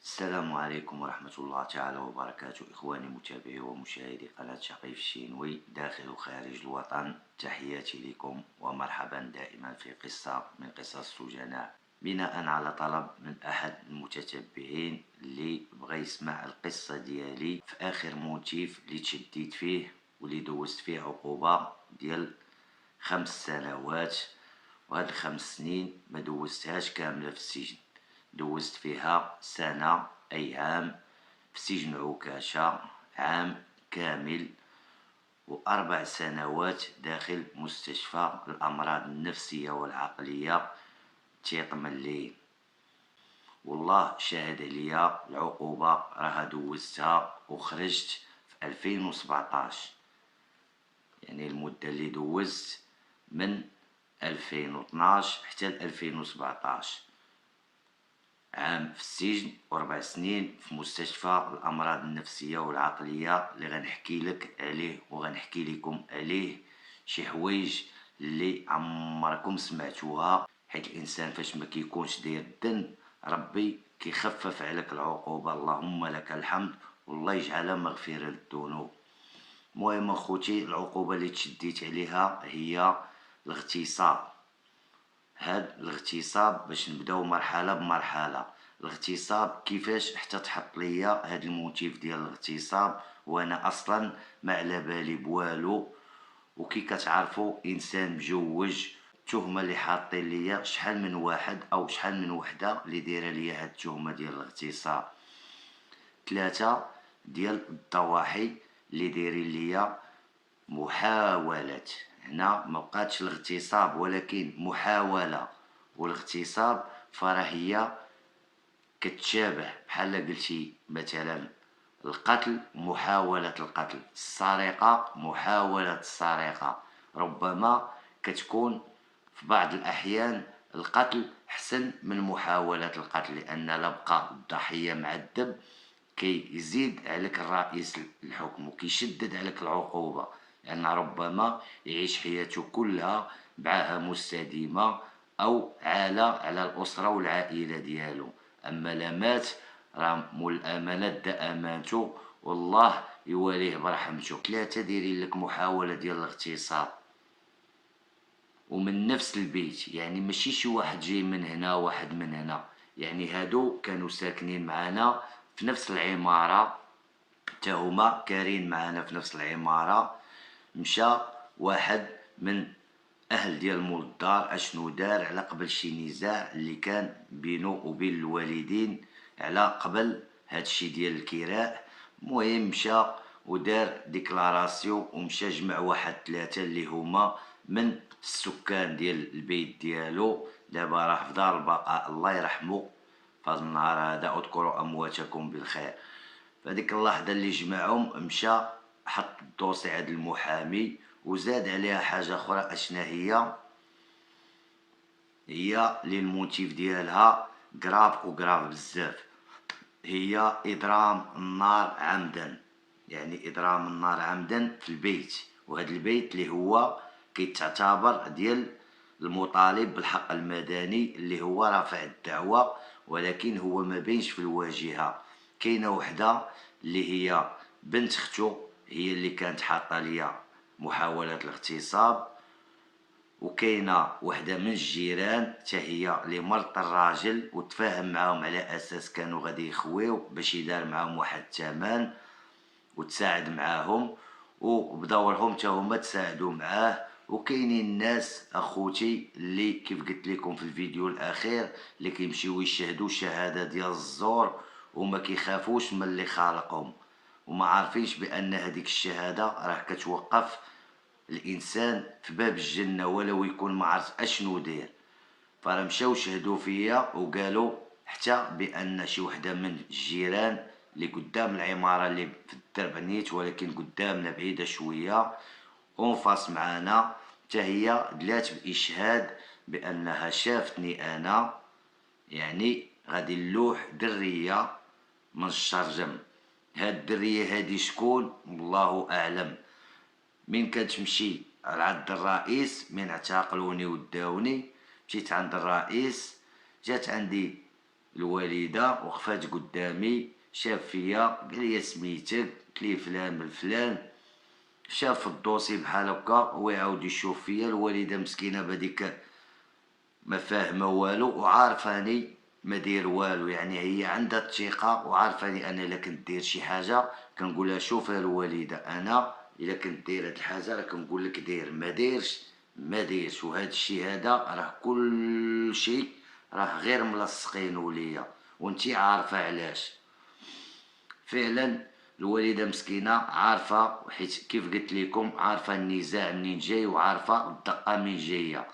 السلام عليكم ورحمة الله تعالى وبركاته، إخواني متابعي ومشاهدي قناة شقيف الشينوي داخل وخارج الوطن. تحياتي لكم ومرحبا دائما في قصة من قصص السجناء، بناء على طلب من أحد المتتبعين اللي بغى يسمع القصة ديالي في آخر موتيف اللي تشديت فيه واللي دوزت فيه عقوبة ديال 5 سنوات. وهاد ال5 سنين ما دوزتهاش كاملة في السجن، دوزت فيها سنة أي عام في سجن عكاشة، عام كامل، و4 سنوات داخل مستشفى الأمراض النفسية والعقلية تيطملين. والله شاهد عليا العقوبة راها دوزتها وخرجت في 2017، يعني المدة اللي دوزت من 2012 حتى 2017، عام في السجن و4 سنين في مستشفى الأمراض النفسية والعقلية اللي غنحكي لك عليه وغنحكي لكم عليه شي حوايج اللي عمركم سمعتوها، حيت الإنسان فاش ما كيكونش داير الذنب ربي كيخفف عليك العقوبة. اللهم لك الحمد والله يجعلها مغفرة للذنوب. المهم اخوتي، العقوبة اللي تشديت عليها هي الاغتصاب. هاد الاغتصاب باش نبداو مرحله بمرحله. الاغتصاب كيفاش حتى تحط ليا هاد الموتيف ديال الاغتصاب وانا اصلا ما على بالي بوالو؟ وكي كتعرفوا انسان مجوج، التهمه اللي حاطين ليا شحال من واحد او شحال من وحده اللي دايره ليا هاد التهمه ديال الاغتصاب، 3 ديال الضواحي اللي دايرين ليا محاولة. هنا ما بقاتش الاغتصاب ولكن محاولة، والاغتصاب فراه كتشابه بحال قلتي مثلا القتل، محاولة القتل، السرقة محاولة السرقة. ربما كتكون في بعض الأحيان القتل حسن من محاولة القتل، لأن لبقى الضحية معذب كيزيد عليك الرئيس الحكم وكيشدد عليك العقوبة، لأن ربما يعيش حياته كلها بعاهة مستديمة أو عالة على الأسرة والعائلة ديالو. أما لمات راه مول الأمانات دا أمانته والله يواليه برحمته. 3 دايرين لك محاولة ديال الاغتصاب ومن نفس البيت، يعني ماشي شي واحد جاي من هنا واحد من هنا، يعني هادو كانوا ساكنين معنا في نفس العمارة، تا هما كارين معنا في نفس العمارة. مشى واحد من اهل ديال مول الدار اشنو دار على قبل شي نزاع اللي كان بينه وبين الوالدين على قبل هادشي ديال الكراء. المهم مشى ودار ديكلاراسيون ومشى جمع واحد 3 اللي هما من السكان ديال البيت ديالو، دابا راه في دار البقاء الله يرحمه في هذا النهار هذا، اذكروا امواتكم بالخير. فهاديك اللحظه اللي جمعهم مشى حط الدوسي عند المحامي وزاد عليها حاجه اخرى. اشنا هي اللي الموتيف ديالها كراف وكراف بزاف، هي اضرام النار عمدا، يعني اضرام النار عمدا في البيت. وهذا البيت اللي هو كيتعتبر ديال المطالب بالحق المدني اللي هو رافع الدعوة، ولكن هو ما بينش في الواجهة. كاينه وحده اللي هي بنت اختو هي اللي كانت حاطه ليا محاولة الاغتصاب، وكاينه وحده من الجيران حتى هي اللي مرت الراجل وتفاهم معاهم على اساس كانوا غادي يخويو باش يدار معاهم واحد الثمن وتساعد معاهم، وبدورهم حتى هما تساعدوا معاه. وكاينين الناس اخوتي اللي كيف قلت لكم في الفيديو الاخير اللي كيمشيو يشهدوا شهاده ديال الزور وما كيخافوش من اللي خالقهم، وما عارفينش بان هذيك الشهاده راه كتوقف الانسان في باب الجنه ولو يكون ما عرف اشنو دير. فراه مشاو شهدوا فيا وقالوا حتى بان شي وحده من الجيران اللي قدام العماره اللي في الدرب نيت ولكن قدامنا بعيده شويه اونفاس معانا، حتى هي دلات باشهاد بانها شافتني انا، يعني غادي نلوح دريه من الشرجم. هاد الدريه هادي شكون الله اعلم. من كتمشي لعند الرئيس من اعتقلوني وداوني، مشيت عند الرئيس، جات عندي الوالدة وقفات قدامي، شاف فيا قال لي سميتك، قلت ليه فلان من فلان. شاف الدوسي بحال هكا هو يعاود يشوف فيا. الوالدة مسكينة بهاديك ما فاهمة والو وعارفاني ما دير والو، يعني هي عندها الثقة وعارفاني انا الا كنت دير شي حاجة كنقولها شوف الوالدة انا الا كنت دير هاد الحاجة راه كنقول لك دير، ما ديرش ما ديرش. وهاد الشي هذا راه كل شيء راه غير ملصقينو ليا وانتي عارفة علاش. فعلا الوالدة مسكينة عارفة، حيت كيف قلت لكم عارفة النزاع منين جاي وعارفة الدقة منين جاية.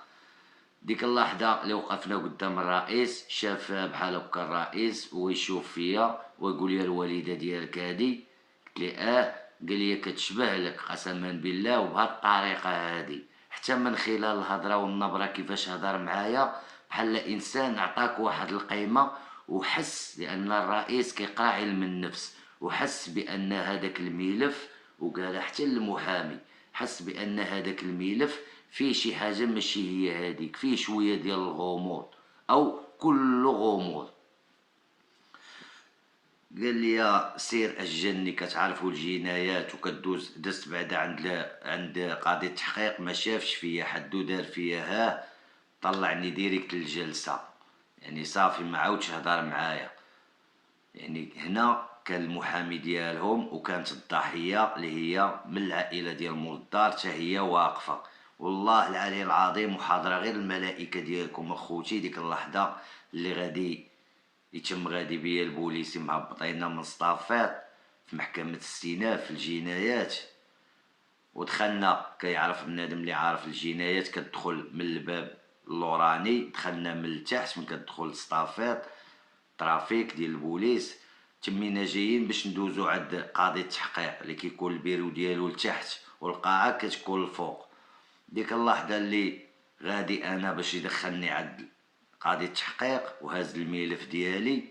ديك اللحظة اللي وقفنا قدام الرئيس شاف بحال هكا الرئيس ويشوف فيا ويقول لي الوالدة ديالك هادي، قلت لي قال لي كتشبه لك قسما بالله وبهاد الطريقة هادي. حتى من خلال الهضرة والنبرة كيفاش هضر معايا بحال انسان عطاك واحد القيمة، وحس لان الرئيس كيقرا علم النفس، وحس بان هذاك الملف وقال حتى للمحامي حس بان هذاك الملف فيه شي حاجة ماشي هي هاديك، فيه شوية ديال الغموض أو كل غموض. قال لي سير الجني كتعرفوا الجنايات وكدوز. دزت بعدا عند قاضي التحقيق ما شافش فيا حدو دار فيا طلعني ديريكت للجلسة، يعني صافي ما عاودش هضر معايا. يعني هنا كان المحامي ديالهم وكانت الضحية اللي هي من العائلة ديال مول الدار حتى هي واقفة. والله العلي العظيم محاضرة غير الملائكة ديالكم اخوتي. ديك اللحظة اللي غادي يتم غادي بيا البوليسي مهبطينا من صطافات في محكمة الاستئناف في الجنايات، ودخلنا كيعرف بنادم اللي عارف الجنايات كتدخل من الباب اللوراني، دخلنا من التحت من كتدخل لصطافات ترافيك ديال البوليس. تمينا جايين باش ندوزو عند قاضي التحقيق اللي كيكون البيرو ديالو لتحت والقاعة كتكون الفوق. ديك اللحظة اللي غادي انا باش يدخلني عند قاضي التحقيق وهاز الملف ديالي،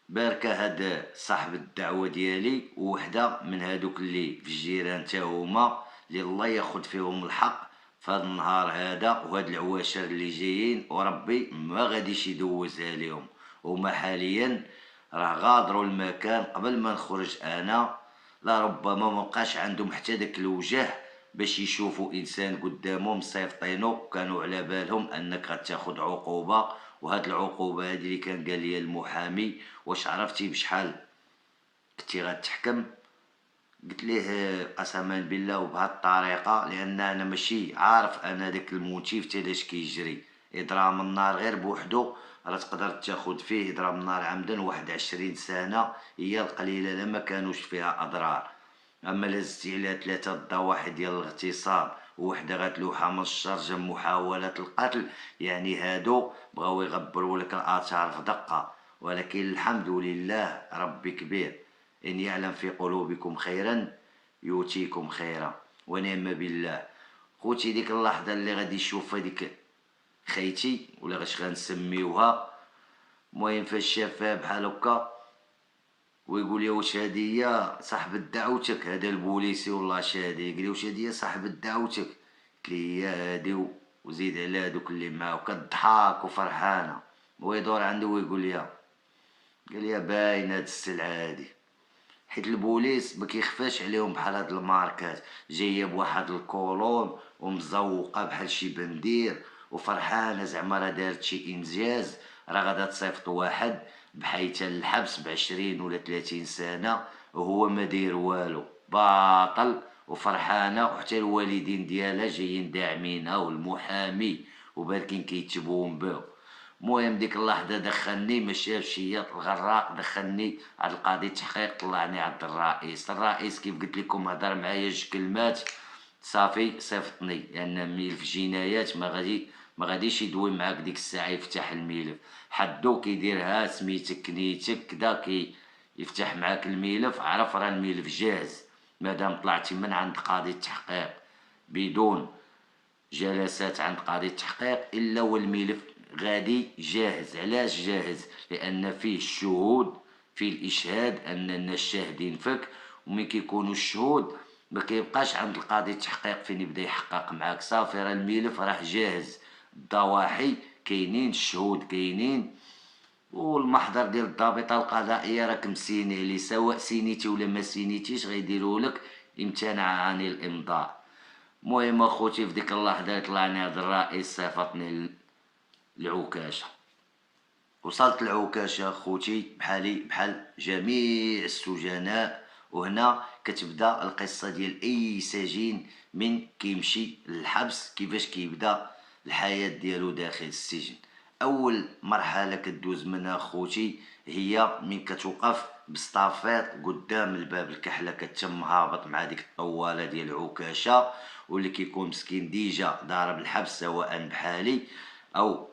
باركة هاد صاحب الدعوة ديالي ووحدة من هادوك اللي في الجيران تا هما اللي الله ياخد فيهم الحق في هاد النهار هذا، وهاد العواشر اللي جايين وربي ما غاديش يدوزها ليهم. هما حاليا راه غادروا المكان قبل ما نخرج انا، لربما مبقاش عندهم حتى داك الوجه باش يشوفوا انسان قدامهم صيفطينو، كانوا على بالهم انك غتاخد عقوبة. وهاد العقوبة هادي اللي كان قال لي المحامي واش عرفتي بشحال كنتي غتحكم؟ قلت ليه قسما بالله وبهاد الطريقة لان انا ماشي عارف انا داك الموتيف تالاش كيجري. اضرام النار غير بوحدو راه تقدر تاخد فيه اضرام النار عمدا 21 سنة هي القليلة لما كانوش فيها اضرار. اما لازتي على 3 الضواحي ديال الاغتصاب ووحده غتلوحها من الشر محاولة القتل، يعني هادو بغاو يغبروا لك الاثار في دقة. ولكن الحمد لله ربي كبير، ان يعلم في قلوبكم خيرا يؤتيكم خيرا ونعم بالله. خوتي ديك اللحظة اللي غادي يشوف هذيك خيتي ولا غاش غنسميوها، المهم فاش شافها بحال هكا ويقول لي واش هادي هي صاحبة دعوتك؟ هذا البوليسي والله شادي قال لي واش هادي هي صاحبة دعوتك؟ قلت لي هي هادي وزيد على هادوك اللي معاه كضحك وفرحانة. ويدور عنده ويقول لي قال لي باين هاد السلعة هادي، حيت البوليس ما كيخفاش عليهم بحال هاد الماركات جايه بواحد الكولون ومزوقه بحال شي بندير وفرحانه زعما راه دارت شي انجاز، راه غادا تصيفط واحد بحيث الحبس ب20 ولا 30 سنه وهو ما داير والو باطل وفرحانه. وحتى الوالدين ديالها جايين داعمينها والمحامي وباركين كيتبون به. المهم ديك اللحظة دخلني ما شافش هي الغراق، دخلني عند القاضي التحقيق طلعني عند الرئيس كيف قلت لكم هضر معايا جوج كلمات صافي صيفطني، لان ملف جنايات ما غاديش يدوي معاك ديك الساعة يفتح الملف. حدو كيديرها سميتك كنيتك كدا كي يفتح معاك الملف عرف راه الملف جاهز. مادام طلعتي من عند قاضي التحقيق بدون جلسات عند قاضي التحقيق الا والملف غادي جاهز. علاش جاهز؟ لان فيه الشهود، فيه الاشهاد اننا الشاهدين فيك، ومن كيكونوا الشهود ما كيبقاش عند القاضي التحقيق فين يبدا يحقق معاك، صافي راه الملف راه جاهز، الضواحي كاينين الشهود كاينين والمحضر ديال الضابطة القضائية راك مسيني لي، سواء سينيتي ولا ما سينيتيش غيديرولك امتناع عن الامضاء. المهم اخوتي في ديك اللحظة طلعني هاد الرئيس صيفطني للعكاشة. وصلت العكاشة خوتي بحالي بحال جميع السجناء. وهنا كتبدا القصة ديال اي سجين من كيمشي للحبس كيفاش كيبدا الحياة ديالو داخل السجن. اول مرحلة كدوز منها خوتي هي من كتوقف بسطافيط قدام الباب الكحلة، كتم هابط مع ديك الطوالة ديال العكاشة، واللي كيكون مسكين ديجا ضارب الحبس سواء بحالي او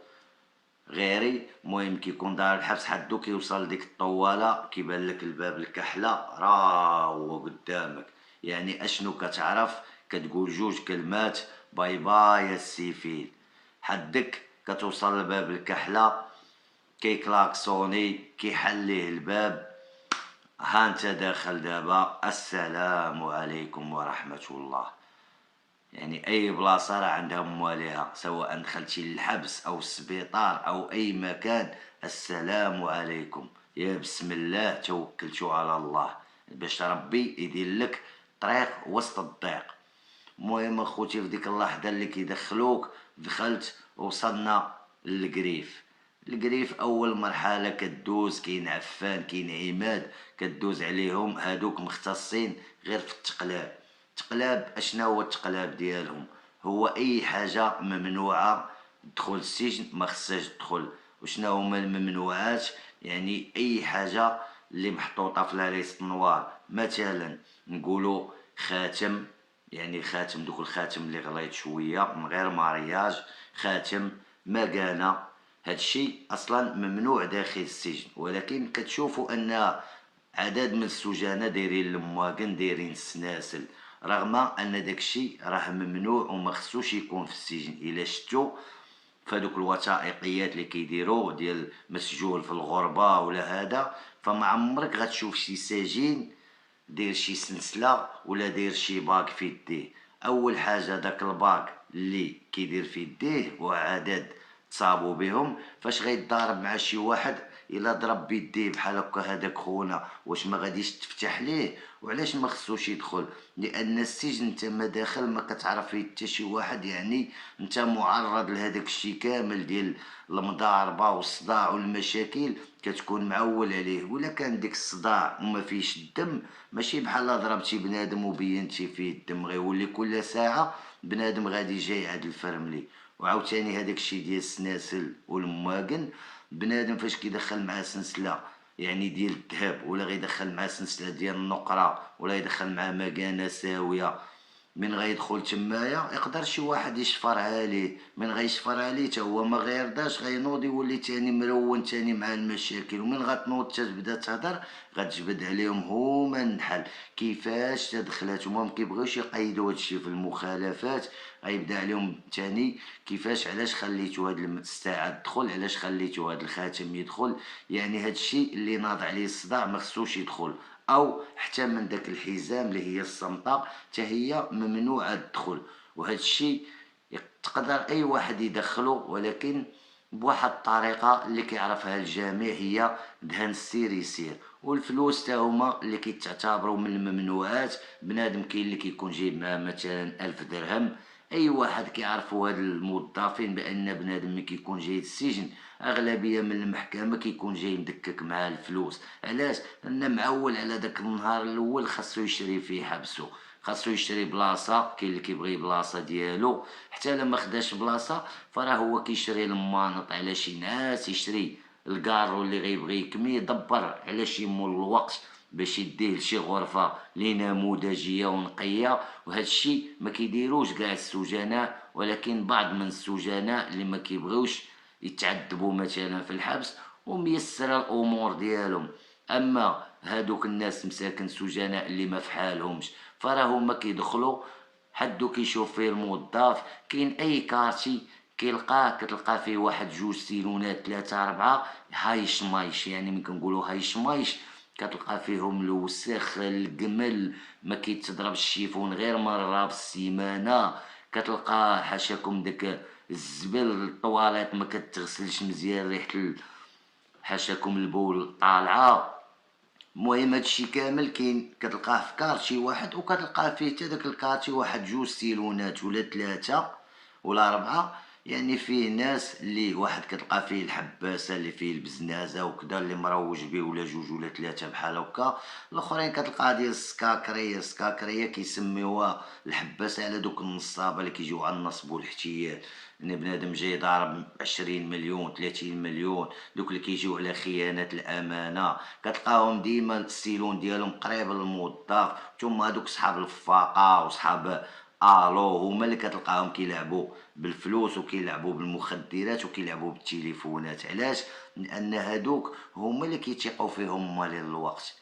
غيري. المهم كيكون دار الحبس حدو كيوصل ديك الطوالة كيبان لك الباب الكحلة راه هو قدامك. يعني اشنو كتعرف؟ كتقول جوج كلمات: باي باي السيفيل. حدك كتوصل لباب الكحلة كيكلاكسوني كيحل ليه الباب: ها انت داخل دابا، السلام عليكم ورحمة الله. يعني اي بلاصه راه عندها مواليها، سواء دخلتي للحبس او السبيطار او اي مكان، السلام عليكم، يا بسم الله توكلت على الله، باش ربي يدير لك طريق وسط الضيق. المهم اخوتي في ديك اللحظه اللي كيدخلوك دخلت، وصلنا للقريف. القريف اول مرحله كدوز كاين عفان كاين عماد، كدوز عليهم هادوك مختصين غير في التقلاب. تقلاب اشنا هو التقلاب ديالهم؟ هو اي حاجه ممنوعه تدخل السجن ما خصهاش تدخل. وشنا هما الممنوعات؟ يعني اي حاجه اللي محطوطه في لا ليست نوار، مثلا نقولوا خاتم، يعني خاتم دوك الخاتم اللي غليظ شويه من غير مارياج، خاتم، مكانه، هادشي اصلا ممنوع داخل السجن. ولكن كتشوفوا ان عدد من السجناء دايرين المواقن دايرين السناسل، رغم ان داكشي راه ممنوع وما خصوش يكون في السجن. الا شفتو فهادوك الوثائقيات اللي كيديروا ديال مسجون في الغربه ولا هذا، فما عمرك غتشوف شي سجين داير شي سلسله ولا داير شي باك في يديه. اول حاجه داك الباك اللي كيدير في يديه وعدد تصابوا بهم، فاش غيتضارب مع شي واحد الا ضرب بيديه بحال هكا هذاك خونا واش ما غاديش تفتح ليه؟ وعلاش ما خصوش يدخل؟ لان السجن انت ما داخل ما كتعرف فيه حتى شي واحد، يعني انت معرض لهذاك الشيء كامل ديال المضاربه والصداع والمشاكل كتكون معول عليه. ولا كان ديك الصداع وما فيش الدم، ماشي بحال ضربتي بنادم وبينتي فيه الدم، غيولي كل ساعه بنادم غادي جاي عاد الفرملي. وعاوتاني هذاك الشيء ديال السناسل والمواقن، بنادم فاش كيدخل معاه سلسله يعني ديال الذهب، ولا غيدخل معاه سلسله ديال النقره، ولا يدخل معاه مكانه ساويه، من غيدخل تمايا يقدر شي واحد يشفرها ليه، من غيشفرها ليه تا هو ما غيرضاش غينوض يولي تاني مرون تاني مع المشاكل. ومن غتنوض تبدا تهضر غتجبد عليهم هما النحل كيفاش تدخلات. هما مكيبغيوش يقيدوا هادشي في المخالفات، غيبدا عليهم تاني كيفاش علاش خليتو هاد الساعه تدخل، علاش خليتو هاد الخاتم يدخل، يعني هادشي اللي ناض عليه الصداع ما خصوش يدخل. او حتى من داك الحزام اللي هي الصمطه حتى هي ممنوعه الدخول. وهذا الشيء تقدر اي واحد يدخله، ولكن بواحد الطريقه اللي كيعرفها الجميع، هي دهن السير يسير. والفلوس تا هما اللي كيتعتبروا من الممنوعات. بنادم كاين اللي كيكون جايب معاه مثلا 1000 درهم، اي واحد كيعرفوا هاد الموظفين بان بنادم ملي كيكون جاي السجن اغلبيه من المحكمه كيكون جاي مدكك معاه الفلوس. علاش؟ لان معول على داك النهار الاول خاصو يشري فيه حبسو، خاصو يشري بلاصه، كاين اللي كيبغي بلاصه ديالو، حتى لما خداش بلاصه فراه هو كيشري المانط على شي ناس، يشري الكارو اللي غيبغي يكمي، يدبر على شي مول الوقت باش يديه لشي غرفه لي نموذجيه ونقيه. وهذا الشيء ما كيديروش كاع السجناء، ولكن بعض من السجناء اللي ما كيبغيوش يتعذبوا مثلا في الحبس وميسر الامور ديالهم. اما هادوك الناس مساكن سجناء اللي ما فحالهمش فراهم ما كيدخلوا حدو كيشوف فيه الموظف كاين اي كارتي كيلقاه كتلقى فيه واحد جوج سيلونات ثلاثة أربعة هاي شمايش. يعني ملي كنقولوا هاي شمايش كتلقى فيهم الوسخ القمل، ما كيتضرب الشيفون غير مرة بالسيمانة، كتلقى حاشاكم داك الزبل الطواليط ما كتغسلش مزيان، ريحة حاشاكم البول طالعة. المهم هادشي كامل كاين كتلقاه في كارتشي واحد، وكتلقاه فيه حتى داك الكارتشي واحد جوج سيلونات ولا ثلاثة ولا ربعة. يعني فيه ناس اللي واحد كتلقى فيه الحباسة اللي فيه البزنازة وكذا اللي مروج بيه ولا جوج ولا ثلاثة بحال هكا. الاخرين كتلقى ديال السكاكرية كيسميوها الحباسة على دوك النصابة اللي كيجيو على النصب والاحتيال. يعني بنادم جاي ضارب 20 مليون 30 مليون، دوك اللي كيجيو على خيانة الأمانة كتلقاهم ديما السيلون ديالهم قريب للموظف. ثم هادوك صحاب الفاقة وصحاب هما اللي كتلقاهم كيلعبوا بالفلوس وكيلعبوا بالمخدرات وكيلعبوا بالتليفونات. علاش؟ لان هادوك هما اللي كيتيقوا فيهم مالين الوقت.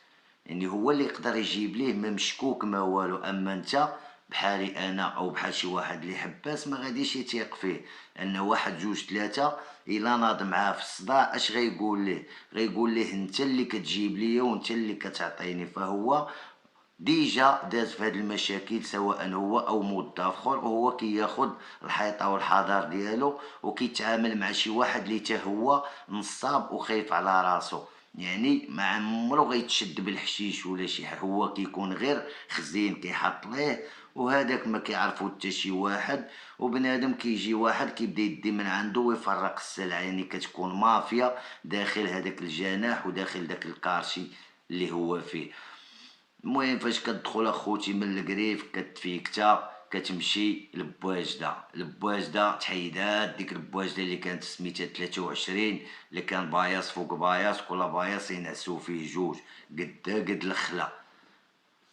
يعني هو اللي يقدر يجيب ليه ما مشكوك ما والو. اما انت بحالي انا او بحال شي واحد اللي حباس ما غاديش يتيق فيه. ان واحد جوج ثلاثة الا ناض معاه في الصداع اش غيقول ليه؟ غيقول ليه انت اللي كتجيب ليا وانت اللي كتعطيني. فهو ديجا داز في هاد المشاكل سواء هو او موظف اخر، وهو كياخد الحيطه والحذر ديالو وكيتعامل مع شي واحد اللي تا هو نصاب وخايف على راسو. يعني ما عمرو غيتشد بالحشيش ولا شي حاجه، هو كيكون غير خزين كيحط ليه، وهذاك ما كيعرفو حتى شي واحد. وبنادم كيجي واحد كيبدا يدي من عنده ويفرق السلعه. يعني كتكون مافيا داخل هذاك الجناح وداخل داك الكارشي اللي هو فيه. المهم فاش كتدخل اخوتي من القريف كتفيكتا كتمشي لبواجدة تحيدات ديك البواجدة اللي كانت سميتها 23، اللي كان باياص فوق باياص كل باياص ينعسو فيه جوج قد الخلا.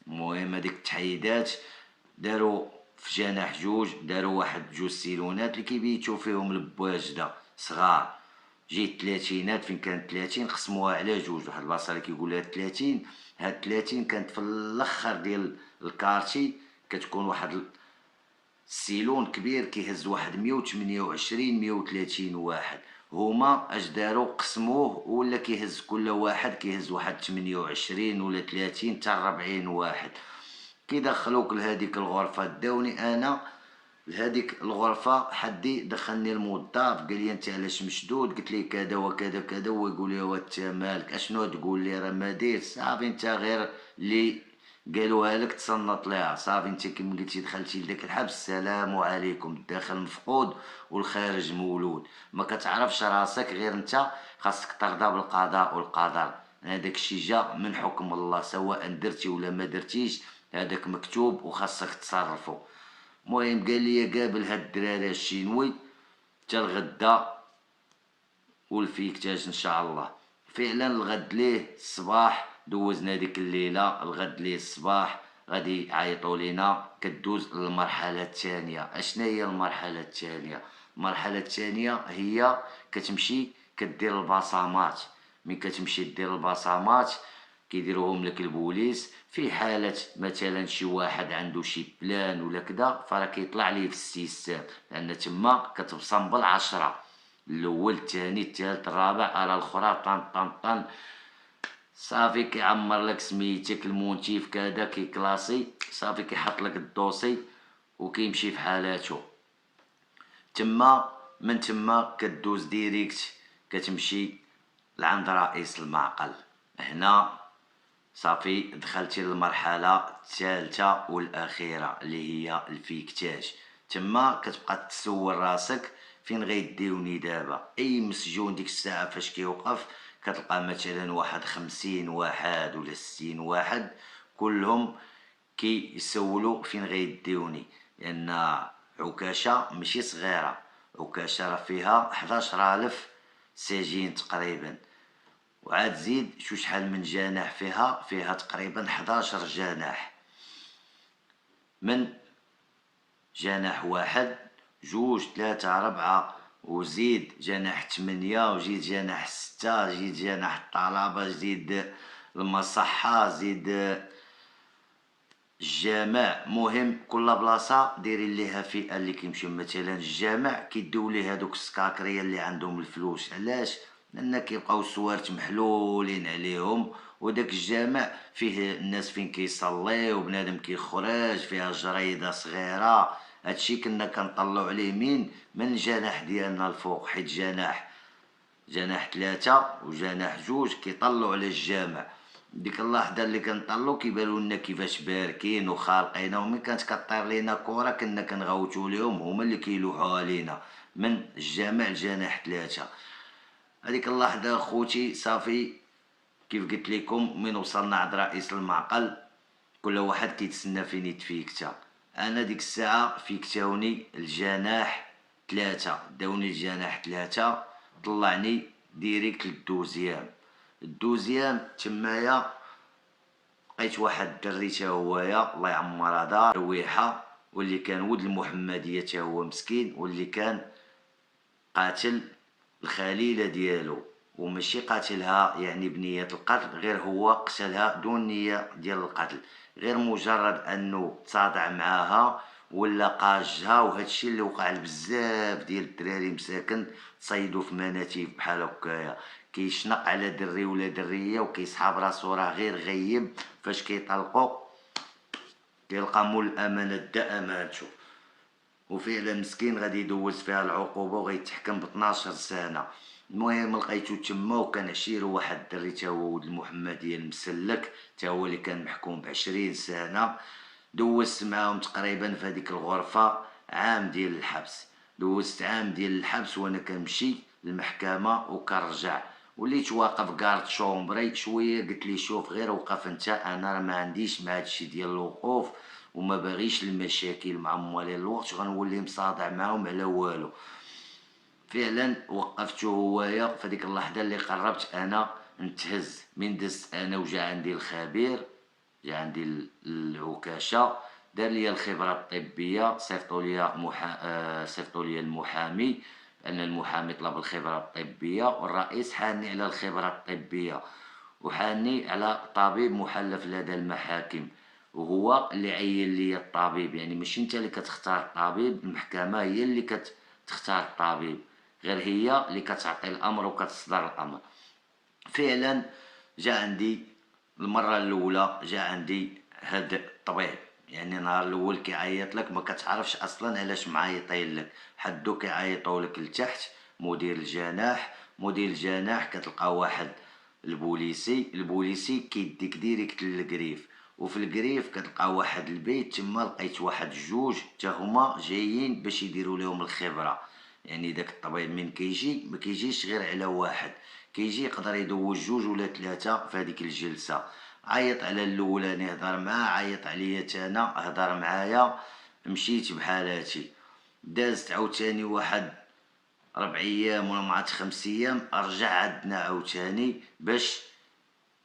المهم هذيك التحيدات داروا في جناح جوج، داروا واحد جوج سيلونات اللي كيبيتو فيهم البواجدة صغار. جيت الثلاثينات فين كانت 30 قسموها على جوج، واحد البلاصه اللي كيقولها 30. هاد 30 كانت في الاخر ديال الكارتي، كتكون واحد السيلون كبير كيهز واحد 128 130 واحد. هما اش داروا قسموه ولا كيهز كل واحد كيهز واحد 28 ولا 30 حتى 40 واحد. كيدخلوك لهاديك الغرفه داوني انا لهاديك الغرفة. حدي دخلني الموظف قال لي انت علاش مشدود؟ قلت ليه كذا وكذا كذا. هو يقول لي انت مالك اشنو تقول لي؟ راه ما دير صافي انت غير اللي قالوها لك تصنت ليها صافي. انت كي وليتي دخلتي لذاك الحبس السلام عليكم، الداخل مفقود والخارج مولود. ما كتعرفش راسك غير انت خاصك ترضى بالقضاء والقدر. هذاك الشيء جا من حكم الله سواء درتي ولا ما درتيش، هذاك مكتوب وخاصك تصرفه. المهم قال لي قابل هاد الدراري الشينوي تا الغدا والفيكتاج ان شاء الله. فعلا الغد ليه الصباح دوزنا ديك الليله، الغد ليه الصباح غادي يعيطوا لينا كدوز للمرحله الثانيه. اشنا هي المرحله الثانيه؟ المرحله الثانيه هي كتمشي كدير البصمات. من كتمشي دير البصمات كيديروهم لك البوليس. في حالة مثلا شي واحد عنده شي بلان ولا كدا فراه كيطلع ليه في السيستم، لان تما كتبصم بالعشرة، الاول الثاني الثالث الرابع على الاخرى طن طن طن صافي. كيعمر لك سميتك المونتيف كذا كيكلاسي صافي كيحط لك الدوسي وكيمشي في حالاتو. تما من تما كدوز ديريكت كتمشي لعند رئيس المعقل. هنا صافي دخلتي للمرحلة الثالثة والأخيرة اللي هي الفيكتاج. تما كتبقى تسول راسك فين غيديوني دابا؟ أي مسجون ديك الساعة فاش كيوقف كتلقى مثلا واحد 50 واحد ولا 60 واحد كلهم كيسولوا فين غيديوني. لأن عكاشة ماشي صغيرة، عكاشة راه فيها 11000 سجين تقريبا، وعاد زيد شو شحال من جناح فيها تقريبا 11 جناح. من جناح واحد جوج ثلاثة ربعة وزيد جناح 8 وزيد جناح 6 زيد جناح الطلبة زيد المصحة زيد الجامع. مهم كل بلاصة دايرين ليها فئة اللي كيمشيو. مثلا الجامع كيديو ليه هادوك السكاكرية اللي عندهم الفلوس. علاش؟ لان كيبقاو السوارت محلولين عليهم، وداك الجامع فيه الناس فين كيصليو وبنادم كيخرج فيها جريدة صغيرة. هادشي كنا كنطلعو عليه من الجناح ديالنا الفوق، حيت جناح جناح 3 وجناح 2 كيطلوا على الجامع. ديك اللحظة اللي كنطلو كيبانو لنا كيفاش باركين وخالقين، وملي كانت كطير لينا كرة كنا كنغوتو ليهم هما اللي كيلوحوها لينا من الجامع لجناح 3. هذيك اللحظة خوتي صافي كيف قلت لكم من وصلنا عند رئيس المعقل كل واحد كيتسنى فين يتفيكتا. انا ديك الساعة فيكتاوني الجناح 3، داوني الجناح 3 طلعني ديريكت للدوزيام. الدوزيام تمايا لقيت واحد الدري تا هوايا الله يعمرها دار رويحة، واللي كان ولد المحمدية تا هو مسكين، واللي كان قاتل الخليلة ديالو، وماشي قاتلها يعني بنية القتل، غير هو قتلها دون نية ديال القتل، غير مجرد انه تصادع معاها ولا قاجها. وهادشي اللي وقع لبزاف ديال الدراري مساكن تصيدوا في مناتيف بحال هكايا، كيشنق على دري ولا دريه وكيسحاب راسو راه غير غيب، فاش كيطلقوا كيلقى مول الامانه دا امانتو. وفعلا مسكين غادي يدوز فيها العقوبة وغيتحكم ب 12 سنة. المهم لقيتو تما وكان عشيرو واحد الدري تا هو ولد المحمدية المسلك تا هو اللي كان محكوم ب20 سنة. دوزت معاهم تقريبا في هذيك الغرفة عام ديال الحبس، دوزت عام ديال الحبس وانا كنمشي للمحكمة وكنرجع. وليت واقف كارد شومبري شويه، قلت لي شوف غير وقف انت، انا راه ما عنديش مع هادشي ديال الوقوف وما باغيش المشاكل مع موالين الوقت غنولي مصادع معاهم على والو. فعلا وقفتو هوايا في ديك اللحظه اللي قربت انا نتهز. من دزت انا وجا عندي الخبير، جا عندي العكاشه، دار لي الخبره الطبيه، صيفطوا لي المحامي، ان المحامي طلب الخبره الطبيه، والرئيس حاني على الخبره الطبيه وحاني على طبيب محلف لدى المحاكم، وهو اللي عين لي الطبيب. يعني ماشي انت اللي كتختار الطبيب، المحكمه هي اللي كتختار الطبيب، غير هي اللي كتعطي الامر وكتصدر الامر. فعلا جا عندي المره الاولى، جا عندي هاد الطبيب. يعني النهار الاول كيعيط لك ما كتعرفش اصلا علاش معيطين لك، حدو كيعيطوا لك لتحت مدير الجناح. مدير الجناح كتلقى واحد البوليسي كيديك ديريكت للكريف، وفي الكريف كتلقى واحد البيت تما لقيت واحد جوج تا هما جايين باش يديروا لهم الخبره. يعني داك الطبيب من كيجي ما كيجيش غير على واحد، كيجي يقدر يدوز جوج ولا ثلاثه في هذيك الجلسه. عيط على الاولاني هضر معاه، عيط عليا انا هضر معايا، مشيت بحالاتي. دازت عاوتاني واحد 4 ايام ولا معرفت 5 ايام، رجع عندنا عاوتاني باش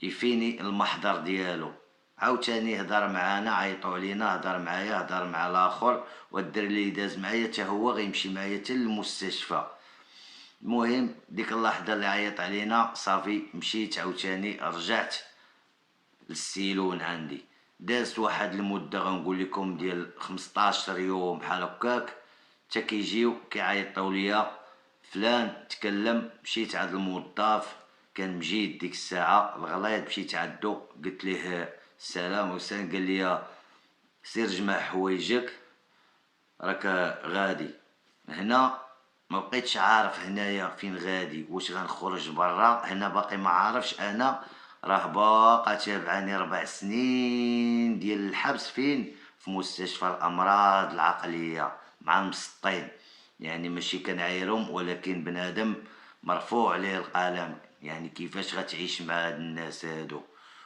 يفيني المحضر ديالو. عاوتاني هضر معانا، عيطوا علينا، هضر معايا، هضر مع الاخر، والدري اللي داز معايا حتى هو غيمشي معايا حتى للمستشفى. المهم ديك اللحظه اللي عيط علينا صافي مشيت عاوتاني رجعت للسيلون عندي. دازت واحد المده غنقول لكم ديال 15 يوم بحال هكاك، حتى كيجيو كيعيطوا ليا فلان تكلم. مشيت عند الموظف كان مجيد ديك الساعه الغليظ، مشيت عندو قلت ليه السلام وسهلا، قال لي سير جمع حوايجك راك غادي. هنا ما بقيتش عارف هنايا فين غادي، واش غنخرج برا هنا باقي ما عارفش. انا راه باقا تابعني 4 سنين ديال الحبس فين؟ في مستشفى الامراض العقليه مع المسطين. يعني ماشي كنعايرهم، ولكن بنادم مرفوع عليه القلم. يعني كيفاش غتعيش مع هاد الناس هادو؟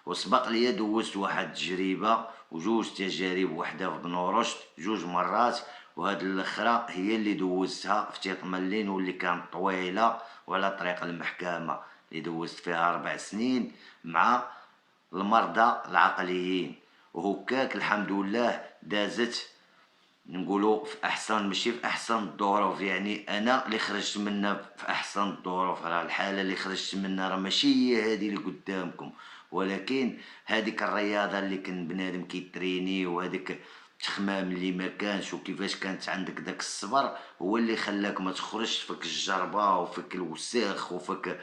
وسبق ليا دوزت واحد التجربه وجوج تجارب، وحده في بنورشت 2 مرات، وهاد الاخرى هي اللي دوزتها في تيطملين واللي كانت طويله وعلى طريق المحكمه، اللي دوزت فيها 4 سنين مع المرضى العقليين. وهكاك الحمد لله دازت نقولوا في احسن، ماشي في احسن الظروف، يعني انا اللي خرجت منها في احسن الظروف. راه الحاله اللي خرجت منها راه ماشي هي هذه اللي قدامكم، ولكن هذيك الرياضه اللي كان بنادم كيتريني وهذيك التخمام اللي ما كانش وكيفاش كانت عندك داك الصبر هو اللي خلاك ما تخرجش فيك الجربه وفيك الوساخ وفيك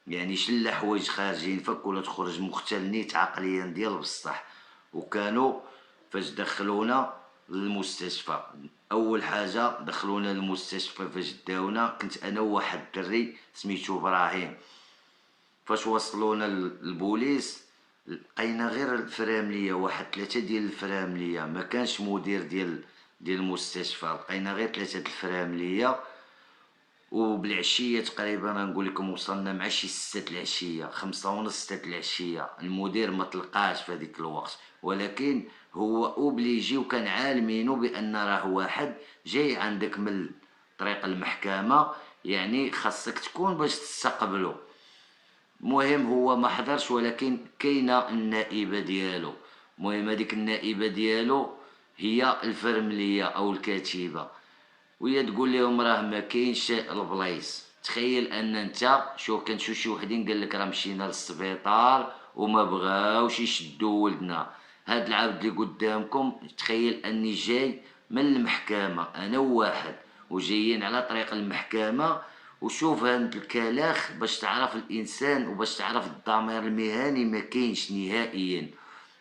يعني شله حوايج خارجين فك، ولا تخرج مختل نيت عقليا ديال بصح. وكانوا فاش دخلونا للمستشفى. اول حاجه دخلونا للمستشفى فاش داونا، كنت انا وواحد الدري سميتو ابراهيم. فاش وصلونا البوليس لقينا غير الفرامليه، واحد 3 ديال الفرامليه، ما كانش مدير ديال المستشفى. لقينا غير 3 الفرامليه. وبالعشيه تقريبا نقول لكم وصلنا مع شي 6 العشيه، 5:30 6 العشيه. المدير ما تلقاش في هذيك الوقت، ولكن هو اوبليجي وكان عالمينو بان راه واحد جاي عندك من طريق المحكمه، يعني خاصك تكون باش تستقبله. المهم هو ما حضرش، ولكن كاينه النائبه ديالو. المهم هذيك النائبه ديالو هي الفرمليه او الكاتبه، وهي تقول لهم راه ما كاينش البلايص. تخيل ان انت شوف كنشوف شي وحدين قال لك راه مشينا للسبيطار وما بغاوش يشدوا ولدنا. هاد العبد اللي قدامكم تخيل اني جاي من المحكمه انا وواحد، وجايين على طريق المحكمه. وشوف هاد الكلاخ باش تعرف الانسان وباش تعرف الضمير المهني ما كاينش نهائيا.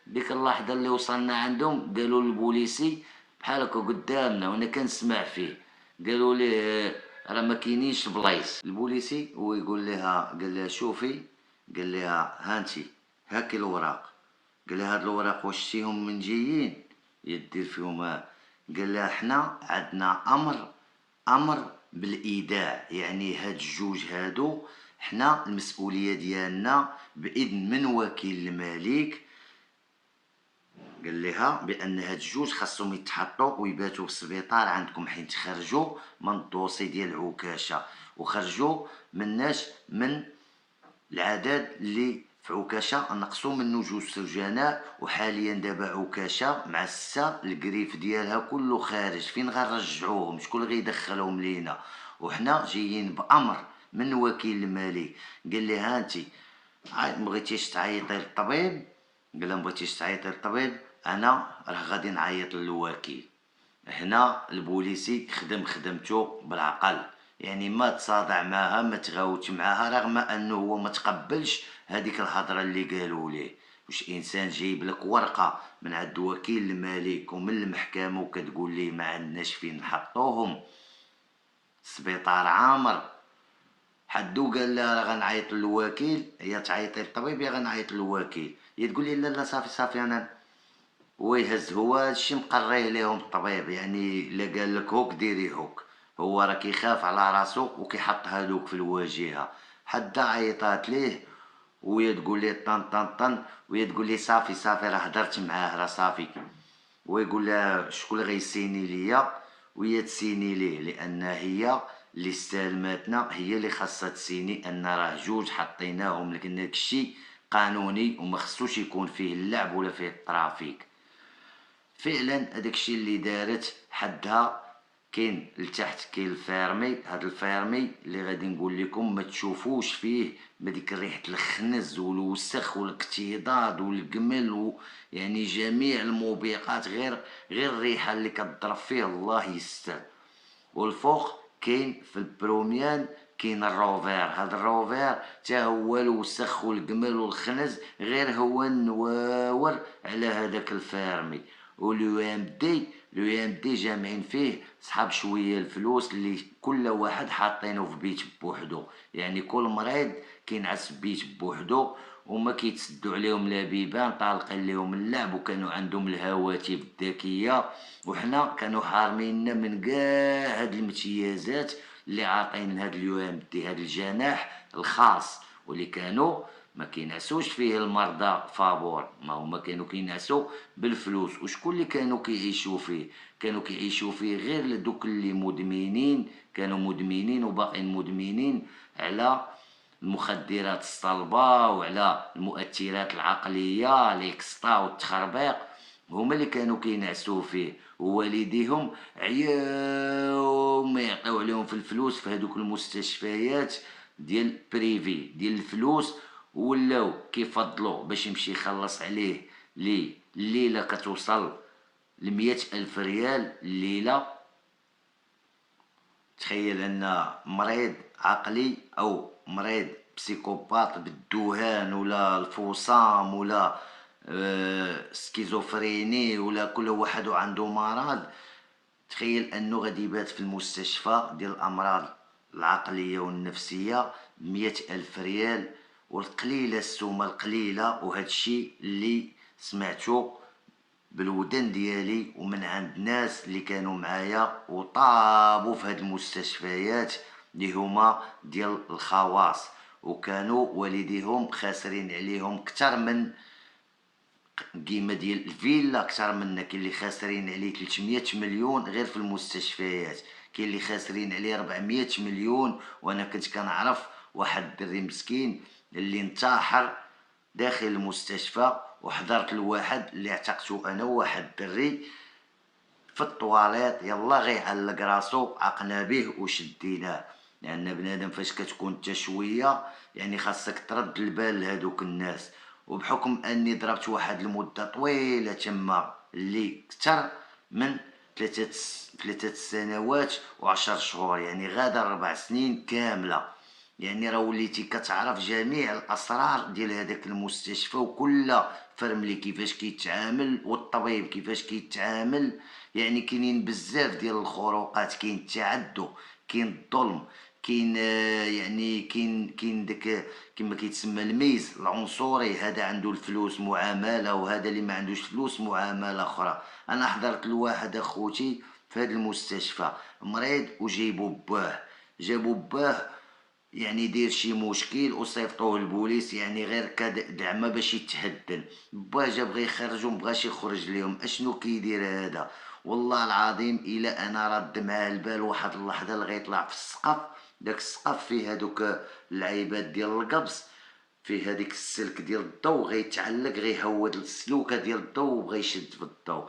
ديك اللحظه اللي وصلنا عندهم قالوا للبوليسي بحال هكا قدامنا وانا كنسمع فيه، قالوا ليه راه ما كاينينش بلايص. البوليسي هو يقول لها، قال لها شوفي، قال لها هانتي هاكي الوراق. قال لها هاد الوراق واش شتيهم من جايين يدير فيهم قال لها حنا عندنا امر بالايداع، يعني هاد الجوج هادو حنا المسؤوليه ديالنا باذن من وكيل الملك. قال لها بان هاد الجوج خاصهم يتحطوا ويباتوا في السبيطار عندكم حين تخرجوا من الدوسي ديال عكاشه، وخرجوا مناش من العدد اللي في عكاشه نقصوا منه 2 سجناء. وحاليا دابا عكاشه مع 6 القريف ديالها كله خارج، فين غنرجعوهم؟ شكون اللي غيدخلهم لينا؟ وحنا جايين بامر من وكيل الملك. قال لي هانتي مبغيتيش تعيطي للطبيب؟ قال لها مبغيتيش تعيطي للطبيب، انا راه غادي نعيط للوكيل. هنا البوليسي خدم خدمته بالعقل، يعني ما تصادع معها ما تغاوتش معها، رغم انه هو ما تقبلش هذيك الهضره اللي قالوا ليه. واش انسان جايب لك ورقه من عند وكيل الملك ومن المحكمه وكتقول ليه ما عندناش فين نحطوهم، السبيطار عامر؟ حدو قال لها راه غنعيط للوكيل، هي تعيطي للطبيب يا غنعيط للوكيل؟ هي تقول لي لا لا صافي صافي انا. ويهز هو هادشي مقريه ليهم الطبيب، يعني الا قال لك هوك ديري هوك. هو راه كيخاف على راسو وكيحط هادوك في الواجهه. حدا عيطات ليه وهي تقول لي طن طن طن، وهي تقول لي صافي صافي راه هدرت معاه راه صافي. ويقول لها شكون اللي غيسيني ليا؟ وهي تسيني ليه، لان هي اللي استلمتنا، هي اللي خاصها تسيني ان راه جوج حطيناهم لك داكشي قانوني وما خصوش يكون فيه اللعب ولا فيه الترافيك. فعلا هذاك الشيء اللي دارت حدها. كاين لتحت كاين الفيرمي، هذا الفيرمي اللي غادي نقول لكم ما تشوفوش فيه بديك ريحه الخنز والوسخ والاكتضاد والقمل يعني جميع الموبقات، غير الريحه اللي كتضرب فيه الله يستر. والفوق كاين في البروميان كاين الروفير، هذا الروفير تا هو الوسخ والقمل والخنز غير هو نواور على هذاك الفيرمي. لو ام دي جامعين فيه صحاب شويه الفلوس اللي كل واحد حاطينه في بيت بوحدو، يعني كل مريض كينعس في بيت بوحدو وما كيتسدوا عليهم لا بيبان، طالقين لهم اللعب وكانوا عندهم الهواتف الذكيه. وحنا كانوا حارميننا من كاع هاد الامتيازات اللي عاطين هاد اليو ام دي، هاد الجناح الخاص واللي كانوا ما كينعسوش فيه المرضى فابور، ما هما كانوا كينعسوا بالفلوس. وشكون اللي كانوا كيعيشوا فيه؟ كانوا كيعيشوا فيه غير دوك اللي مدمنين، كانوا مدمنين وباقين مدمنين على المخدرات الصلبة وعلى المؤثرات العقلية ليكسطا والتخربيق. هما اللي كانوا كينعسوا فيه، ووالديهم عياو ما يعطيو عليهم في الفلوس في هذوك المستشفيات ديال بريفي ديال الفلوس. ولاو كيفضلوا باش يمشي يخلص عليه لي الليله كتوصل ل100,000 ريال الليله. تخيل ان مريض عقلي او مريض بسيكوباط بالدهان ولا الفصام ولا سكيزوفريني ولا كل واحد عنده مرض، تخيل انه غادي يبات في المستشفى ديال الامراض العقليه والنفسيه ب100,000 ريال، والقليله السومه القليله. وهذا الشيء اللي سمعته بالودن ديالي ومن عند ناس اللي كانوا معايا وطابوا في هاد المستشفيات اللي هما ديال الخواص، وكانوا والديهم خاسرين عليهم كتر من قيمة ديال الفيلا، كتر منا. كاين اللي خاسرين عليه 300 مليون غير في المستشفيات، كاين اللي خاسرين عليه 400 مليون. وانا كنت كنعرف واحد الدري مسكين اللي انتحر داخل المستشفى، وحضرت لواحد اللي اعتقته انا وواحد الدري في الطواليت، يلا غيعلق راسو، عقنا به وشديناه. لان بنادم فاش كتكون انت شويه يعني خاصك ترد البال لهذوك الناس. وبحكم اني ضربت واحد المده طويله تما اللي كتر من ثلاثة سنوات و10 شهور، يعني غادر 4 سنين كامله، يعني راه وليتي كتعرف جميع الاسرار ديال هذاك المستشفى، وكل فرملي كيفاش كيتعامل والطبيب كيفاش كيتعامل. يعني كاينين بزاف ديال الخروقات، كاين التعدي، كاين الظلم، كاين يعني كاين داك كما كيتسمى الميز العنصري، هذا عنده الفلوس معامله وهذا اللي ما عندوش فلوس معامله اخرى. انا حضرت لواحد اخوتي في هذا المستشفى مريض وجيبوا باه، جابوا باه يعني دير شي مشكل وصيفطوه البوليس، يعني غير كدعمه باش يتهدن. با جا بغى يخرجو مبغاش يخرج ليهم. اشنو كيدير هذا؟ والله العظيم الا انا رد معاه البال واحد اللحظه لغا يطلع في السقف. داك السقف فيه هادوك اللعيبات ديال القبص، فيه هذيك السلك ديال الضو غيتعلق، غيهود السلوكه ديال الضو وبغى يشد في الضو.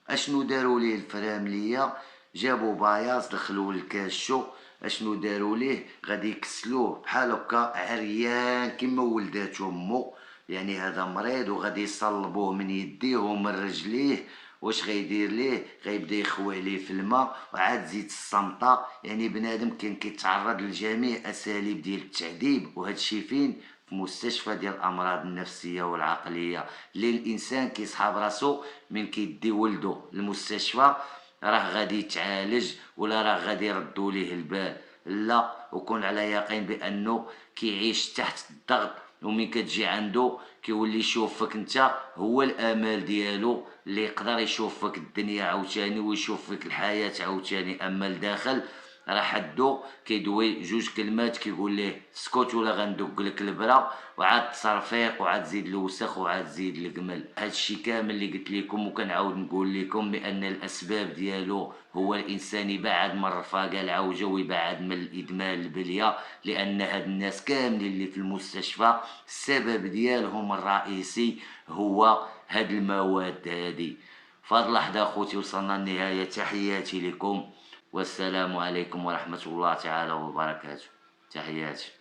اشنو داروا ليه الفرامليه؟ جابوا باياز دخلوه للكاشو. اشنو داروا ليه؟ غادي يكسلوه بحال هكا عريان كيما ولدات امو، يعني هذا مريض وغادي يصلبوه من يديه ومن رجليه. واش غيدير ليه؟ غيبدا يخوي عليه في الماء وعاد زيد الصمطه. يعني بنادم كان كيتعرض لجميع اساليب ديال التعذيب، وهذا الشيء فين؟ في مستشفى ديال الامراض النفسيه والعقليه، اللي الانسان كيصحاب راسو من كيدي ولدو المستشفى راه غادي يتعالج ولا راه غادي يردوا ليه البال. لا، وكون على يقين بانه كيعيش تحت الضغط، ومن كتجي عنده كيولي يشوفك انت هو الامال ديالو، اللي يقدر يشوفك الدنيا عاوتاني ويشوفك الحياه عاوتاني. اما لداخل راه حدو كيدوي جوج كلمات كيقول ليه سكوت ولا غندق لك البرا، وعاد تصرفيق وعاد زيد الوسخ وعاد زيد القمل. هادشي كامل اللي قلت لكم وكنعاود نقول لكم بان الاسباب ديالو هو الانسان يبعد من الرفاقه العوجه ويبعد من الادمان البليه. لان هاد الناس كاملين اللي في المستشفى السبب ديالهم الرئيسي هو هاد المواد هادي. فهاد اللحظه اخوتي وصلنا للنهايه، تحياتي لكم والسلام عليكم ورحمة الله تعالى وبركاته. تحياتي.